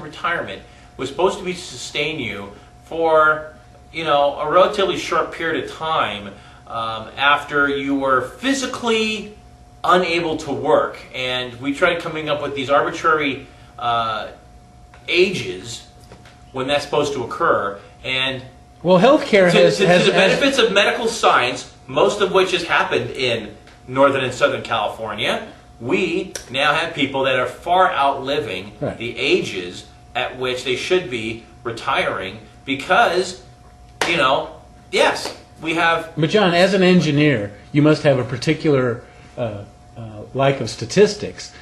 retirement was supposed to be to sustain you for, a relatively short period of time after you were physically unable to work. And we tried coming up with these arbitrary ages when that's supposed to occur. And well, healthcare has the benefits of medical science, most of which has happened in Northern and Southern California, we now have people that are far outliving the ages at which they should be retiring because, yes, we have... But John, as an engineer, you must have a particular like of statistics.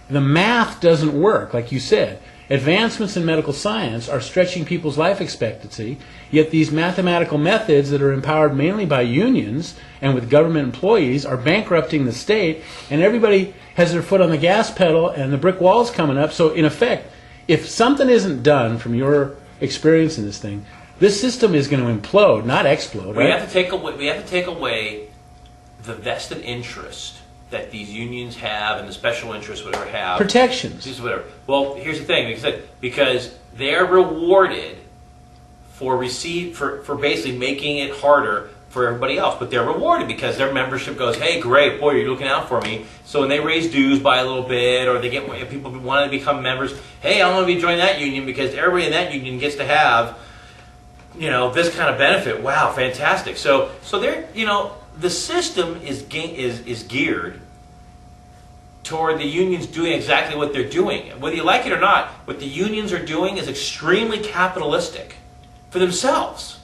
The math doesn't work, like you said. Advancements in medical science are stretching people's life expectancy, yet these mathematical methods that are empowered mainly by unions and with government employees are bankrupting the state, and everybody has their foot on the gas pedal and the brick wall's coming up. So in effect, if something isn't done from your experience in this thing, this system is going to implode, not explode. We right? have to take away the vested interest that these unions have and the special interests whatever have. Protections. Whatever. Well, here's the thing, because they're rewarded for basically making it harder for everybody else, but they're rewarded because their membership goes, hey, great, boy, you're looking out for me. So when they raise dues by a little bit, or they get people want to become members, hey, I want to join that union because everybody in that union gets to have, this kind of benefit. Wow, fantastic. So they're, the system is geared toward the unions doing exactly what they're doing. Whether you like it or not, what the unions are doing is extremely capitalistic for themselves.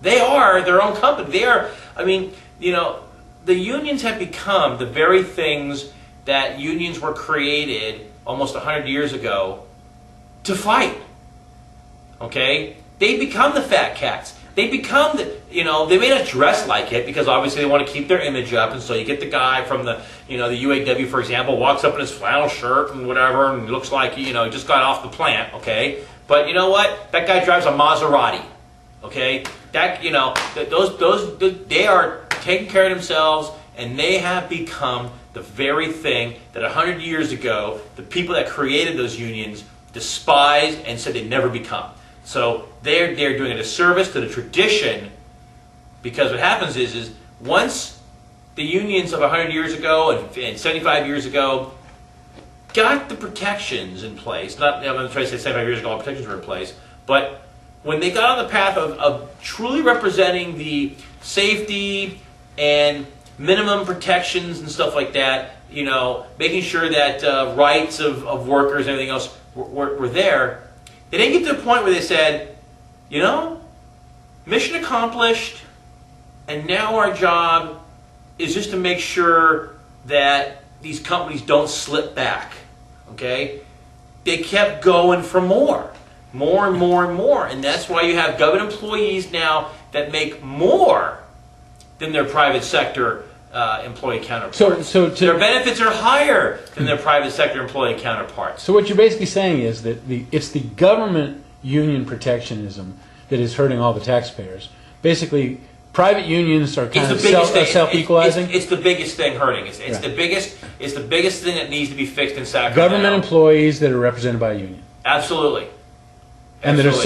They are their own company. They are, the unions have become the very things that unions were created almost 100 years ago to fight. Okay? They become the fat cats. They become they may not dress like it because obviously they want to keep their image up, and so you get the guy from the, the UAW, for example, walks up in his flannel shirt and whatever, and looks like, he just got off the plant, okay? But you know what? That guy drives a Maserati, okay? That, they are taking care of themselves, and they have become the very thing that 100 years ago, the people that created those unions despised and said they'd never become. So they're doing a disservice to the tradition, because what happens is once the unions of 100 years ago and 75 years ago got the protections in place, I'm going to try to say 75 years ago all protections were in place, but when they got on the path of truly representing the safety and minimum protections and stuff like that, making sure that rights of workers and everything else were there, they didn't get to the point where they said, mission accomplished, and now our job is just to make sure that these companies don't slip back, okay? They kept going for more and more and more, and that's why you have government employees now that make more than their private sector employee counterparts. So their benefits are higher than their private sector employee counterparts. So what you're basically saying is that it's the government union protectionism that is hurting all the taxpayers. Basically, private unions are kind of self-equalizing. It's the biggest thing hurting. It's the biggest thing that needs to be fixed in Sacramento. Government employees that are represented by a union. Absolutely. And that are